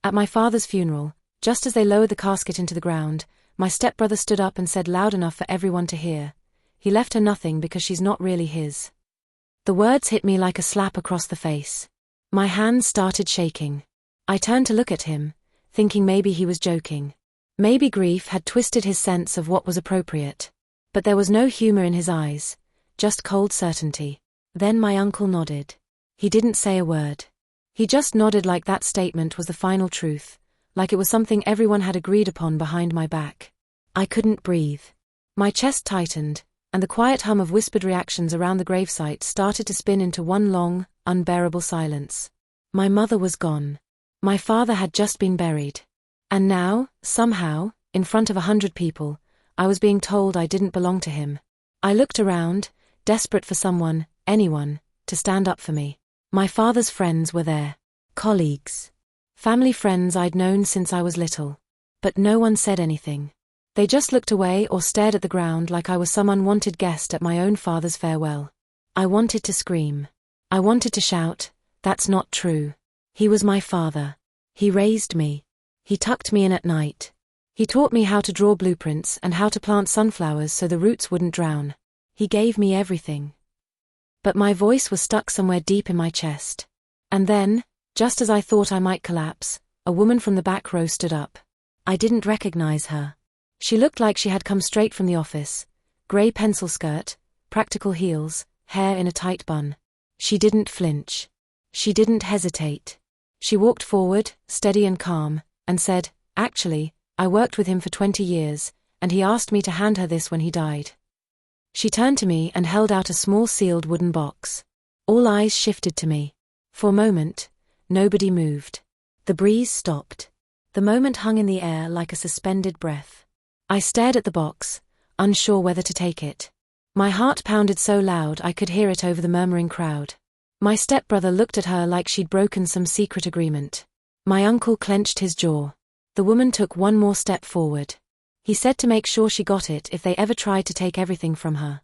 At my father's funeral, just as they lowered the casket into the ground, my stepbrother stood up and said loud enough for everyone to hear, "He left her nothing because she's not really his." The words hit me like a slap across the face. My hands started shaking. I turned to look at him, thinking maybe he was joking. Maybe grief had twisted his sense of what was appropriate. But there was no humor in his eyes, just cold certainty. Then my uncle nodded. He didn't say a word. He just nodded like that statement was the final truth, like it was something everyone had agreed upon behind my back. I couldn't breathe. My chest tightened, and the quiet hum of whispered reactions around the gravesite started to spin into one long, unbearable silence. My mother was gone. My father had just been buried. And now, somehow, in front of 100 people, I was being told I didn't belong to him. I looked around, desperate for someone, anyone, to stand up for me. My father's friends were there. Colleagues. Family friends I'd known since I was little. But no one said anything. They just looked away or stared at the ground like I was some unwanted guest at my own father's farewell. I wanted to scream. I wanted to shout, "That's not true. He was my father. He raised me. He tucked me in at night. He taught me how to draw blueprints and how to plant sunflowers so the roots wouldn't drown. He gave me everything." But my voice was stuck somewhere deep in my chest. And then, just as I thought I might collapse, a woman from the back row stood up. I didn't recognize her. She looked like she had come straight from the office. Gray pencil skirt, practical heels, hair in a tight bun. She didn't flinch. She didn't hesitate. She walked forward, steady and calm, and said, "Actually, I worked with him for 20 years, and he asked me to hand her this when he died." She turned to me and held out a small sealed wooden box. All eyes shifted to me. For a moment, nobody moved. The breeze stopped. The moment hung in the air like a suspended breath. I stared at the box, unsure whether to take it. My heart pounded so loud I could hear it over the murmuring crowd. My stepbrother looked at her like she'd broken some secret agreement. My uncle clenched his jaw. The woman took one more step forward. He said to make sure she got it if they ever tried to take everything from her.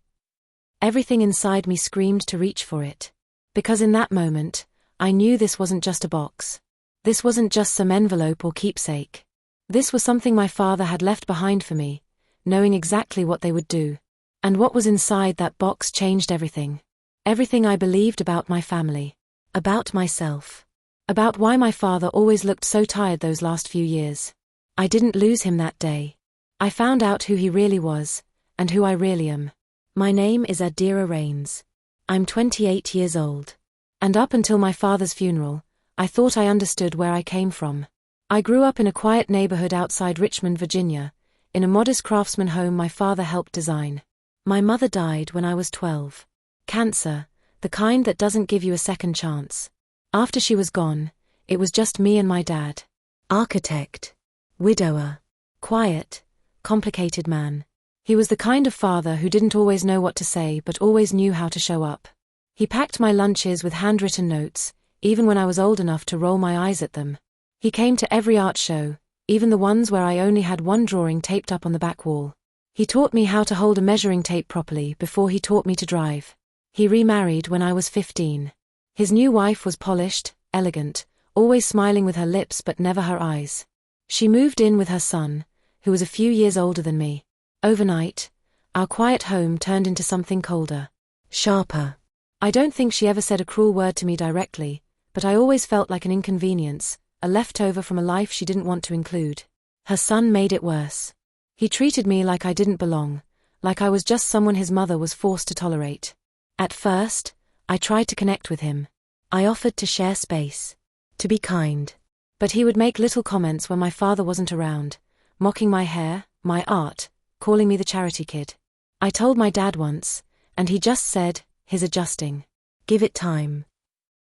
Everything inside me screamed to reach for it. Because in that moment, I knew this wasn't just a box. This wasn't just some envelope or keepsake. This was something my father had left behind for me, knowing exactly what they would do. And what was inside that box changed everything. Everything I believed about my family. About myself. About why my father always looked so tired those last few years. I didn't lose him that day. I found out who he really was, and who I really am. My name is Adira Rains. I'm 28 years old. And up until my father's funeral, I thought I understood where I came from. I grew up in a quiet neighborhood outside Richmond, Virginia, in a modest craftsman home my father helped design. My mother died when I was 12. Cancer, the kind that doesn't give you a second chance. After she was gone, it was just me and my dad. Architect. Widower. Quiet. Complicated man. He was the kind of father who didn't always know what to say but always knew how to show up. He packed my lunches with handwritten notes, even when I was old enough to roll my eyes at them. He came to every art show, even the ones where I only had one drawing taped up on the back wall. He taught me how to hold a measuring tape properly before he taught me to drive. He remarried when I was 15. His new wife was polished, elegant, always smiling with her lips but never her eyes. She moved in with her son, who was a few years older than me. Overnight, our quiet home turned into something colder, sharper. I don't think she ever said a cruel word to me directly, but I always felt like an inconvenience, a leftover from a life she didn't want to include. Her son made it worse. He treated me like I didn't belong, like I was just someone his mother was forced to tolerate. At first, I tried to connect with him. I offered to share space, to be kind. But he would make little comments when my father wasn't around, mocking my hair, my art, calling me the charity kid. I told my dad once, and he just said, "He's adjusting. Give it time."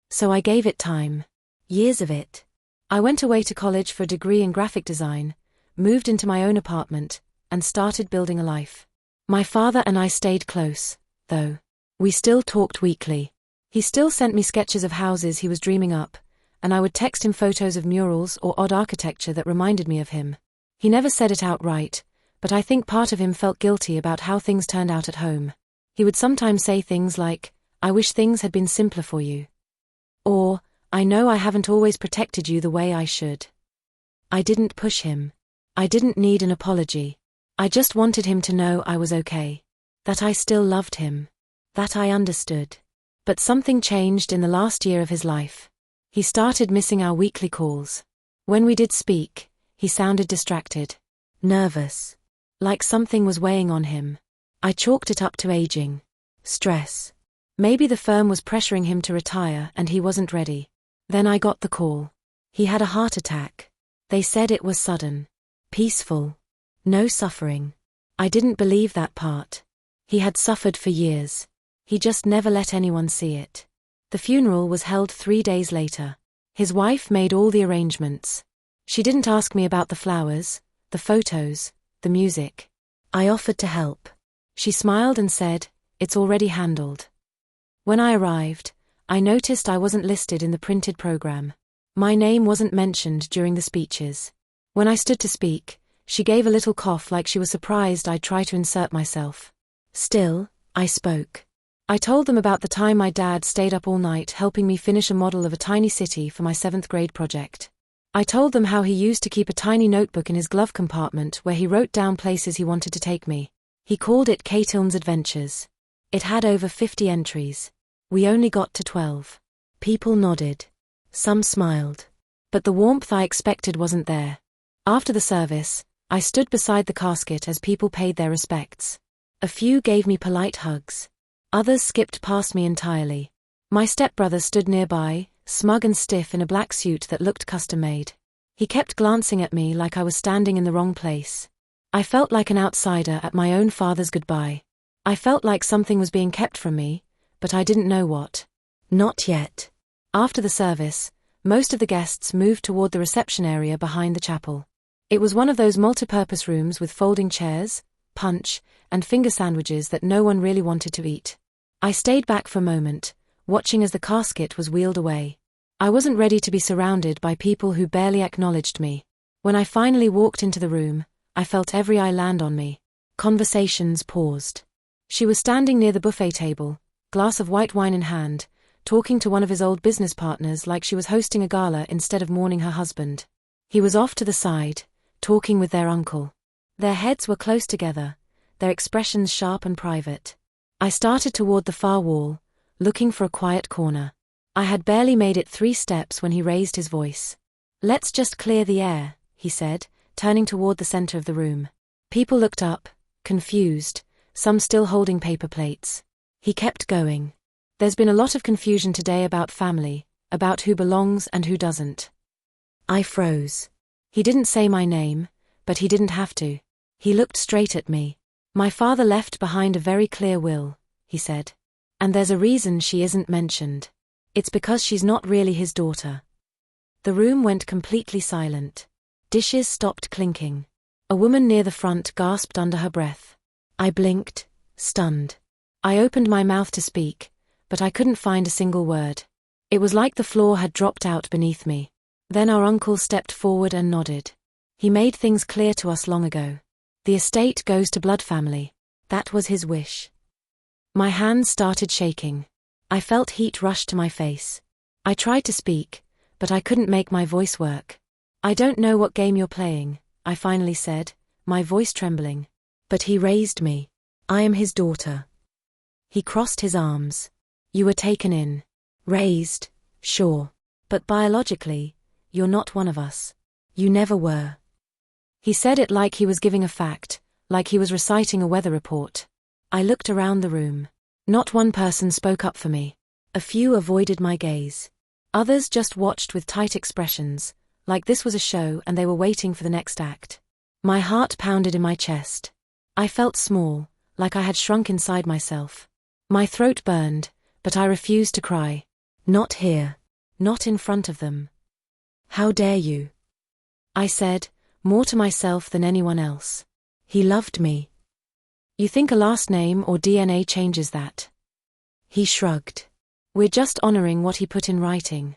So I gave it time. Years of it. I went away to college for a degree in graphic design, moved into my own apartment, and started building a life. My father and I stayed close, though. We still talked weekly. He still sent me sketches of houses he was dreaming up, and I would text him photos of murals or odd architecture that reminded me of him. He never said it outright, but I think part of him felt guilty about how things turned out at home. He would sometimes say things like, "I wish things had been simpler for you." Or, "I know I haven't always protected you the way I should." I didn't push him. I didn't need an apology. I just wanted him to know I was okay. That I still loved him. That I understood. But something changed in the last year of his life. He started missing our weekly calls. When we did speak, he sounded distracted. Nervous. Like something was weighing on him. I chalked it up to aging. Stress. Maybe the firm was pressuring him to retire and he wasn't ready. Then I got the call. He had a heart attack. They said it was sudden. Peaceful. No suffering. I didn't believe that part. He had suffered for years. He just never let anyone see it. The funeral was held 3 days later. His wife made all the arrangements. She didn't ask me about the flowers, the photos, the music. I offered to help. She smiled and said, "It's already handled." When I arrived, I noticed I wasn't listed in the printed program. My name wasn't mentioned during the speeches. When I stood to speak, she gave a little cough like she was surprised I'd try to insert myself. Still, I spoke. I told them about the time my dad stayed up all night helping me finish a model of a tiny city for my 7th grade project. I told them how he used to keep a tiny notebook in his glove compartment where he wrote down places he wanted to take me. He called it Catilm's Adventures. It had over 50 entries. We only got to 12. People nodded. Some smiled. But the warmth I expected wasn't there. After the service, I stood beside the casket as people paid their respects. A few gave me polite hugs. Others skipped past me entirely. My stepbrother stood nearby, smug and stiff in a black suit that looked custom-made. He kept glancing at me like I was standing in the wrong place. I felt like an outsider at my own father's goodbye. I felt like something was being kept from me, but I didn't know what. Not yet. After the service, most of the guests moved toward the reception area behind the chapel. It was one of those multipurpose rooms with folding chairs, punch, and finger sandwiches that no one really wanted to eat. I stayed back for a moment, watching as the casket was wheeled away. I wasn't ready to be surrounded by people who barely acknowledged me. When I finally walked into the room, I felt every eye land on me. Conversations paused. She was standing near the buffet table, glass of white wine in hand, talking to one of his old business partners like she was hosting a gala instead of mourning her husband. He was off to the side, talking with their uncle. Their heads were close together, their expressions sharp and private. I started toward the far wall, looking for a quiet corner. I had barely made it 3 steps when he raised his voice. "Let's just clear the air," he said, turning toward the center of the room. People looked up, confused, some still holding paper plates. He kept going. "There's been a lot of confusion today about family, about who belongs and who doesn't." I froze. He didn't say my name, but he didn't have to. He looked straight at me. "My father left behind a very clear will," he said. "And there's a reason she isn't mentioned. It's because she's not really his daughter." The room went completely silent. Dishes stopped clinking. A woman near the front gasped under her breath. I blinked, stunned. I opened my mouth to speak, but I couldn't find a single word. It was like the floor had dropped out beneath me. Then our uncle stepped forward and nodded. He made things clear to us long ago. The estate goes to blood family. That was his wish. My hands started shaking. I felt heat rush to my face. I tried to speak, but I couldn't make my voice work. "I don't know what game you're playing," I finally said, my voice trembling. But he raised me. "I am his daughter." He crossed his arms. "You were taken in. Raised, sure. But biologically, you're not one of us. You never were." He said it like he was giving a fact, like he was reciting a weather report. I looked around the room. Not one person spoke up for me. A few avoided my gaze. Others just watched with tight expressions, like this was a show and they were waiting for the next act. My heart pounded in my chest. I felt small, like I had shrunk inside myself. My throat burned, but I refused to cry. "Not here. Not in front of them. How dare you?" I said, more to myself than anyone else. "He loved me." "You think a last name or DNA changes that?" He shrugged. "We're just honoring what he put in writing."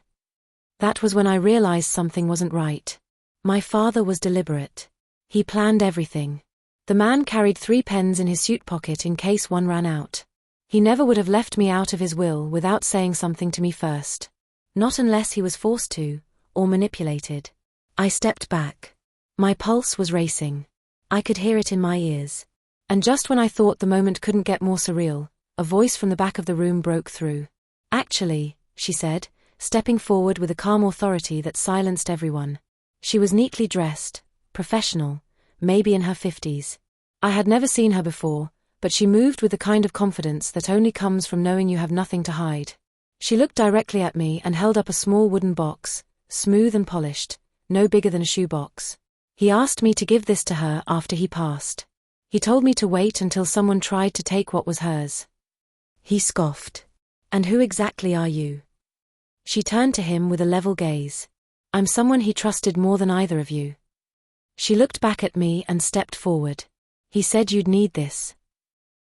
That was when I realized something wasn't right. My father was deliberate. He planned everything. The man carried 3 pens in his suit pocket in case one ran out. He never would have left me out of his will without saying something to me first. Not unless he was forced to, or manipulated. I stepped back. My pulse was racing. I could hear it in my ears. And just when I thought the moment couldn't get more surreal, a voice from the back of the room broke through. "Actually," she said, stepping forward with a calm authority that silenced everyone. She was neatly dressed, professional, maybe in her 50s. I had never seen her before, but she moved with the kind of confidence that only comes from knowing you have nothing to hide. She looked directly at me and held up a small wooden box, smooth and polished, no bigger than a shoebox. "He asked me to give this to her after he passed. He told me to wait until someone tried to take what was hers." He scoffed. "And who exactly are you?" She turned to him with a level gaze. "I'm someone he trusted more than either of you." She looked back at me and stepped forward. "He said you'd need this."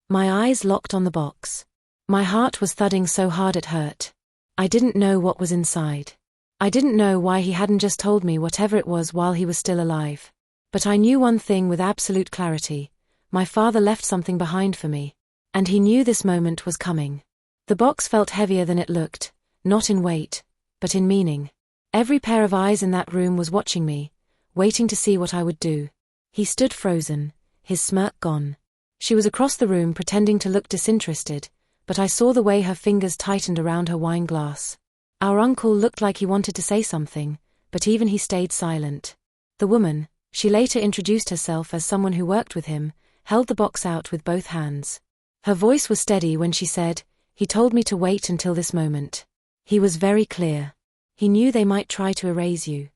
My eyes locked on the box. My heart was thudding so hard it hurt. I didn't know what was inside. I didn't know why he hadn't just told me whatever it was while he was still alive. But I knew one thing with absolute clarity. My father left something behind for me. And he knew this moment was coming. The box felt heavier than it looked, not in weight, but in meaning. Every pair of eyes in that room was watching me, waiting to see what I would do. He stood frozen, his smirk gone. She was across the room pretending to look disinterested, but I saw the way her fingers tightened around her wine glass. Our uncle looked like he wanted to say something, but even he stayed silent. The woman, she later introduced herself as someone who worked with him, held the box out with both hands. Her voice was steady when she said, "He told me to wait until this moment." He was very clear. He knew they might try to erase you.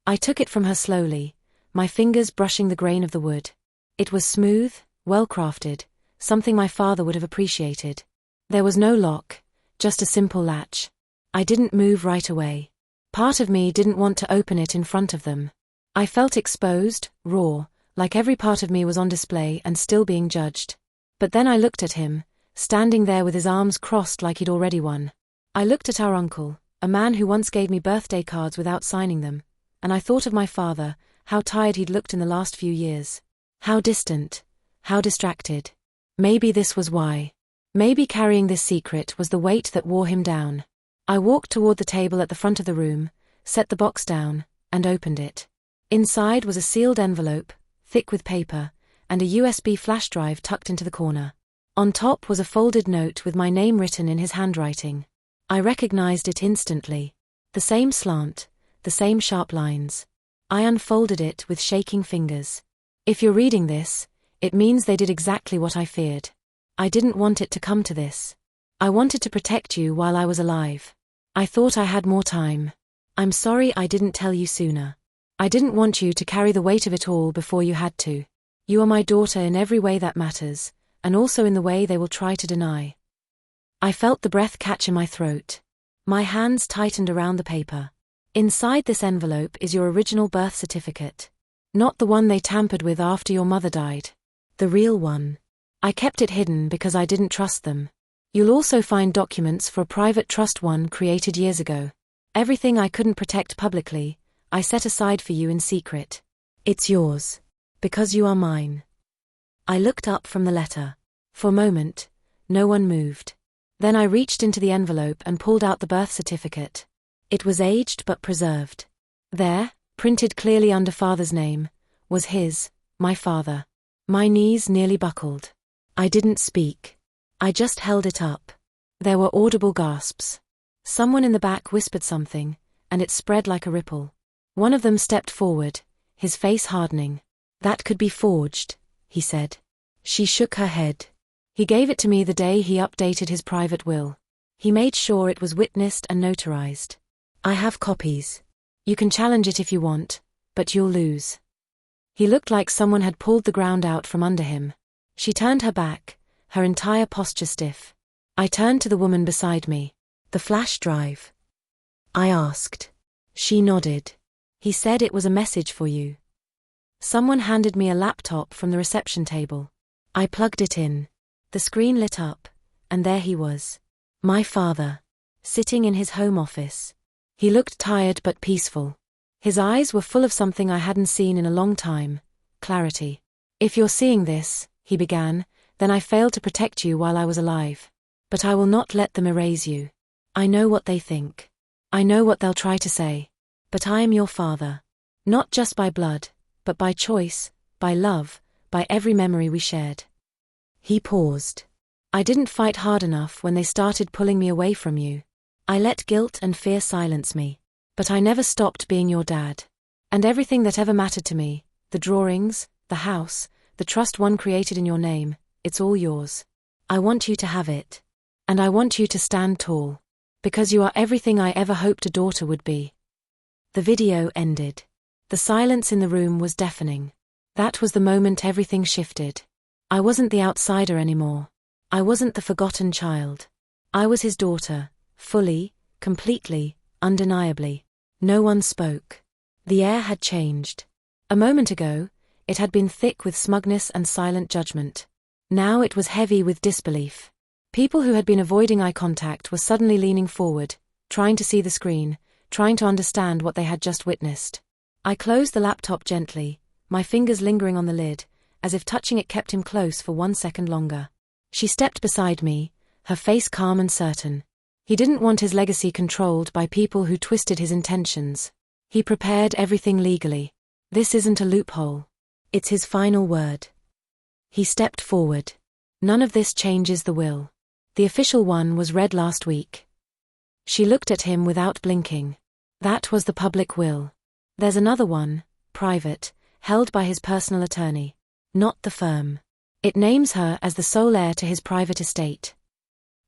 I took it from her slowly, my fingers brushing the grain of the wood. It was smooth, well-crafted, something my father would have appreciated. There was no lock, just a simple latch. I didn't move right away. Part of me didn't want to open it in front of them. I felt exposed, raw, like every part of me was on display and still being judged. But then I looked at him, standing there with his arms crossed like he'd already won. I looked at our uncle, a man who once gave me birthday cards without signing them, and I thought of my father, how tired he'd looked in the last few years. How distant, how distracted. Maybe this was why. Maybe carrying this secret was the weight that wore him down. I walked toward the table at the front of the room, set the box down, and opened it. Inside was a sealed envelope, thick with paper, and a USB flash drive tucked into the corner. On top was a folded note with my name written in his handwriting. I recognized it instantly. The same slant, the same sharp lines. I unfolded it with shaking fingers. If you're reading this, it means they did exactly what I feared. I didn't want it to come to this. I wanted to protect you while I was alive. I thought I had more time. I'm sorry I didn't tell you sooner. I didn't want you to carry the weight of it all before you had to. You are my daughter in every way that matters, and also in the way they will try to deny. I felt the breath catch in my throat. My hands tightened around the paper. Inside this envelope is your original birth certificate. Not the one they tampered with after your mother died. The real one. I kept it hidden because I didn't trust them. You'll also find documents for a private trust one created years ago. Everything I couldn't protect publicly, I set aside for you in secret. It's yours. Because you are mine. I looked up from the letter. For a moment, no one moved. Then I reached into the envelope and pulled out the birth certificate. It was aged but preserved. There, printed clearly under father's name, was his, my father. My knees nearly buckled. I didn't speak. I just held it up. There were audible gasps. Someone in the back whispered something, and it spread like a ripple. One of them stepped forward, his face hardening. "That could be forged," he said. She shook her head. "He gave it to me the day he updated his private will. He made sure it was witnessed and notarized. I have copies. You can challenge it if you want, but you'll lose." He looked like someone had pulled the ground out from under him. She turned her back, her entire posture stiff. I turned to the woman beside me. "The flash drive?" I asked. She nodded. "He said it was a message for you." Someone handed me a laptop from the reception table. I plugged it in. The screen lit up, and there he was. My father. Sitting in his home office. He looked tired but peaceful. His eyes were full of something I hadn't seen in a long time, clarity. "If you're seeing this," he began, "then I failed to protect you while I was alive. But I will not let them erase you. I know what they think. I know what they'll try to say. But I am your father. Not just by blood, but by choice, by love, by every memory we shared. He paused. I didn't fight hard enough when they started pulling me away from you. I let guilt and fear silence me. But I never stopped being your dad. And everything that ever mattered to me, the drawings, the house, the trust one created in your name, it's all yours. I want you to have it. And I want you to stand tall. Because you are everything I ever hoped a daughter would be. The video ended. The silence in the room was deafening. That was the moment everything shifted. I wasn't the outsider anymore. I wasn't the forgotten child. I was his daughter, fully, completely, undeniably. No one spoke. The air had changed. A moment ago, it had been thick with smugness and silent judgment. Now it was heavy with disbelief. People who had been avoiding eye contact were suddenly leaning forward, trying to see the screen, trying to understand what they had just witnessed. I closed the laptop gently, my fingers lingering on the lid, as if touching it kept him close for 1 second longer. She stepped beside me, her face calm and certain. He didn't want his legacy controlled by people who twisted his intentions. He prepared everything legally. This isn't a loophole. It's his final word. He stepped forward. None of this changes the will. The official one was read last week. She looked at him without blinking. That was the public will. There's another one, private, held by his personal attorney. Not the firm. It names her as the sole heir to his private estate.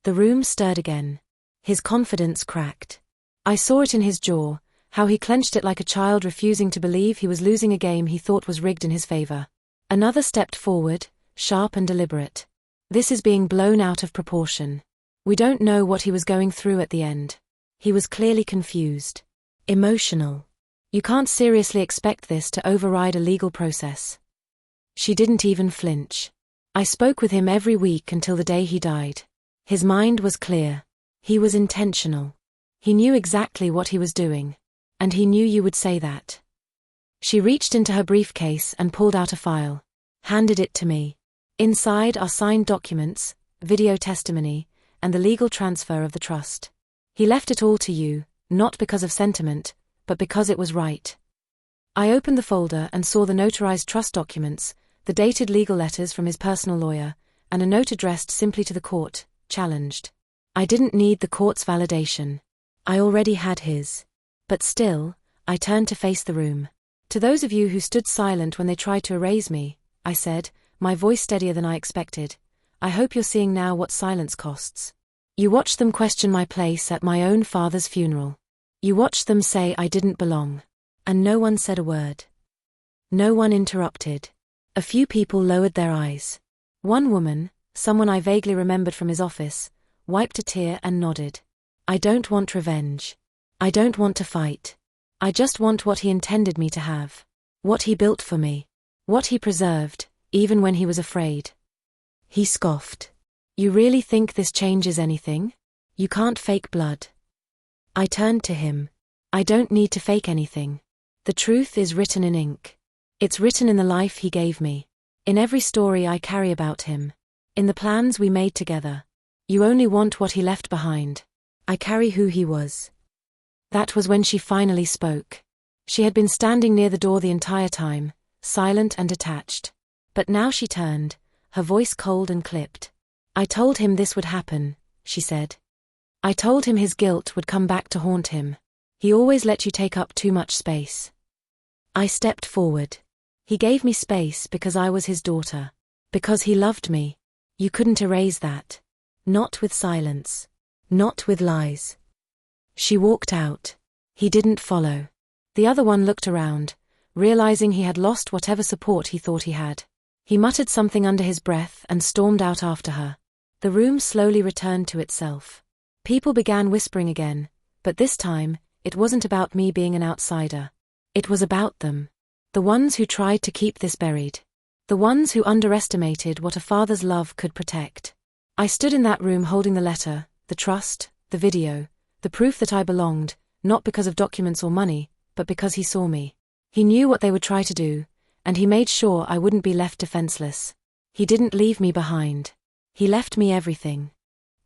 The room stirred again. His confidence cracked. I saw it in his jaw, how he clenched it like a child refusing to believe he was losing a game he thought was rigged in his favor. Another stepped forward, sharp and deliberate. This is being blown out of proportion. We don't know what he was going through at the end. He was clearly confused. Emotional. You can't seriously expect this to override a legal process. She didn't even flinch. I spoke with him every week until the day he died. His mind was clear. He was intentional. He knew exactly what he was doing. And he knew you would say that. She reached into her briefcase and pulled out a file. Handed it to me. Inside are signed documents, video testimony, and the legal transfer of the trust. He left it all to you, not because of sentiment, but because it was right. I opened the folder and saw the notarized trust documents, the dated legal letters from his personal lawyer, and a note addressed simply to the court, challenged. I didn't need the court's validation. I already had his. But still, I turned to face the room. To those of you who stood silent when they tried to erase me, I said, my voice steadier than I expected, I hope you're seeing now what silence costs. You watched them question my place at my own father's funeral. You watched them say I didn't belong. And no one said a word. No one interrupted. A few people lowered their eyes. One woman, someone I vaguely remembered from his office, wiped a tear and nodded. I don't want revenge. I don't want to fight. I just want what he intended me to have. What he built for me. What he preserved, even when he was afraid. He scoffed. You really think this changes anything? You can't fake blood. I turned to him. I don't need to fake anything. The truth is written in ink. It's written in the life he gave me. In every story I carry about him. In the plans we made together. You only want what he left behind. I carry who he was. That was when she finally spoke. She had been standing near the door the entire time, silent and detached. But now she turned, her voice cold and clipped. I told him this would happen, she said. I told him his guilt would come back to haunt him. He always let you take up too much space. I stepped forward. He gave me space because I was his daughter. Because he loved me. You couldn't erase that. Not with silence. Not with lies. She walked out. He didn't follow. The other one looked around, realizing he had lost whatever support he thought he had. He muttered something under his breath and stormed out after her. The room slowly returned to itself. People began whispering again, but this time, it wasn't about me being an outsider. It was about them. The ones who tried to keep this buried. The ones who underestimated what a father's love could protect. I stood in that room holding the letter, the trust, the video, the proof that I belonged, not because of documents or money, but because he saw me. He knew what they would try to do, and he made sure I wouldn't be left defenseless. He didn't leave me behind. He left me everything.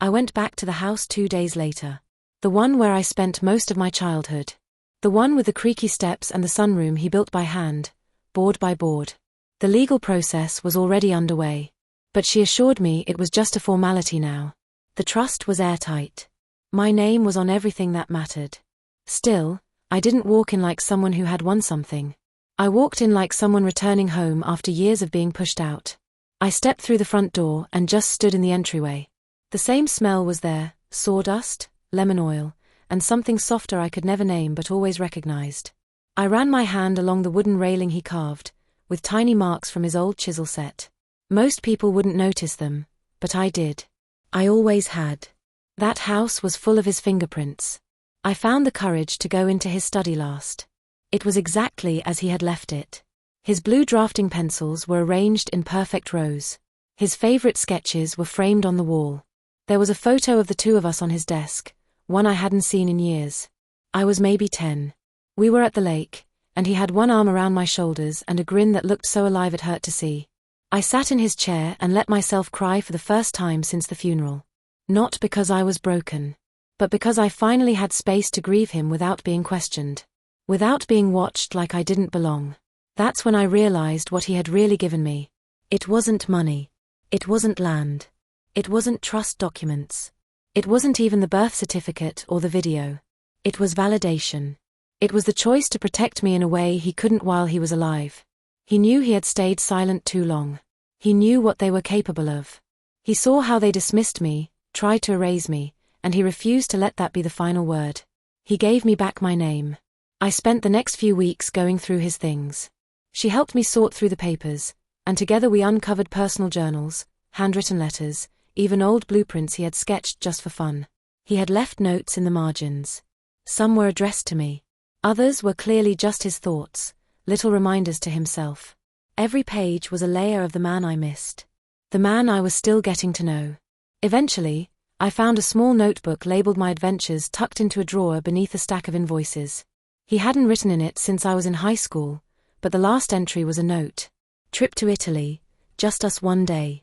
I went back to the house 2 days later. The one where I spent most of my childhood. The one with the creaky steps and the sunroom he built by hand, board by board. The legal process was already underway. But she assured me it was just a formality now. The trust was airtight. My name was on everything that mattered. Still, I didn't walk in like someone who had won something. I walked in like someone returning home after years of being pushed out. I stepped through the front door and just stood in the entryway. The same smell was there, sawdust, lemon oil, and something softer I could never name but always recognized. I ran my hand along the wooden railing he carved, with tiny marks from his old chisel set. Most people wouldn't notice them, but I did. I always had. That house was full of his fingerprints. I found the courage to go into his study last. It was exactly as he had left it. His blue drafting pencils were arranged in perfect rows. His favorite sketches were framed on the wall. There was a photo of the two of us on his desk, one I hadn't seen in years. I was maybe 10. We were at the lake, and he had one arm around my shoulders and a grin that looked so alive it hurt to see. I sat in his chair and let myself cry for the first time since the funeral. Not because I was broken, but because I finally had space to grieve him without being questioned. Without being watched like I didn't belong. That's when I realized what he had really given me. It wasn't money. It wasn't land. It wasn't trust documents. It wasn't even the birth certificate or the video. It was validation. It was the choice to protect me in a way he couldn't while he was alive. He knew he had stayed silent too long. He knew what they were capable of. He saw how they dismissed me, tried to erase me, and he refused to let that be the final word. He gave me back my name. I spent the next few weeks going through his things. She helped me sort through the papers, and together we uncovered personal journals, handwritten letters, even old blueprints he had sketched just for fun. He had left notes in the margins. Some were addressed to me. Others were clearly just his thoughts, little reminders to himself. Every page was a layer of the man I missed. The man I was still getting to know. Eventually, I found a small notebook labeled My Adventures tucked into a drawer beneath a stack of invoices. He hadn't written in it since I was in high school, but the last entry was a note. Trip to Italy, just us one day.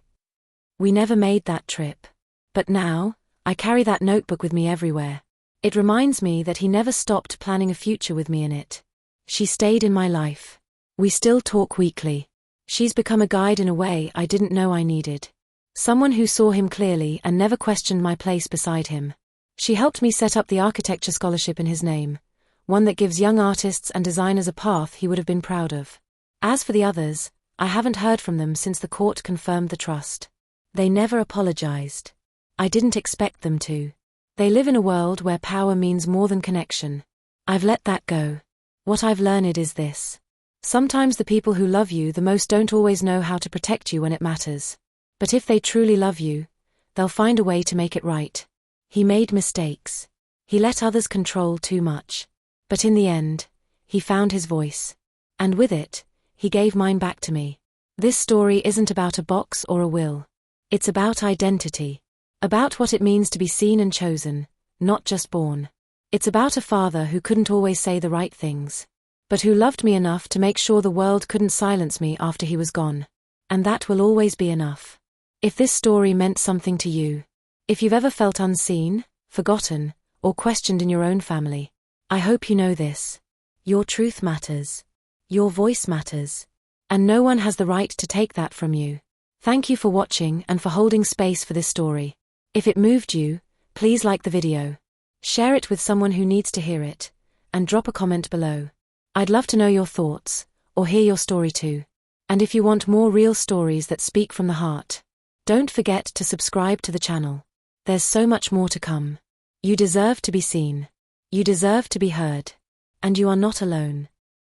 We never made that trip. But now, I carry that notebook with me everywhere. It reminds me that he never stopped planning a future with me in it. She stayed in my life. We still talk weekly. She's become a guide in a way I didn't know I needed. Someone who saw him clearly and never questioned my place beside him. She helped me set up the architecture scholarship in his name, one that gives young artists and designers a path he would have been proud of. As for the others, I haven't heard from them since the court confirmed the trust. They never apologized. I didn't expect them to. They live in a world where power means more than connection. I've let that go. What I've learned is this. Sometimes the people who love you the most don't always know how to protect you when it matters. But if they truly love you, they'll find a way to make it right. He made mistakes. He let others control too much. But in the end, he found his voice. And with it, he gave mine back to me. This story isn't about a box or a will. It's about identity. About what it means to be seen and chosen, not just born. It's about a father who couldn't always say the right things, but who loved me enough to make sure the world couldn't silence me after he was gone. And that will always be enough. If this story meant something to you, if you've ever felt unseen, forgotten, or questioned in your own family, I hope you know this. Your truth matters. Your voice matters. And no one has the right to take that from you. Thank you for watching and for holding space for this story. If it moved you, please like the video. Share it with someone who needs to hear it, and drop a comment below. I'd love to know your thoughts, or hear your story too. And if you want more real stories that speak from the heart, don't forget to subscribe to the channel. There's so much more to come. You deserve to be seen. You deserve to be heard. And you are not alone.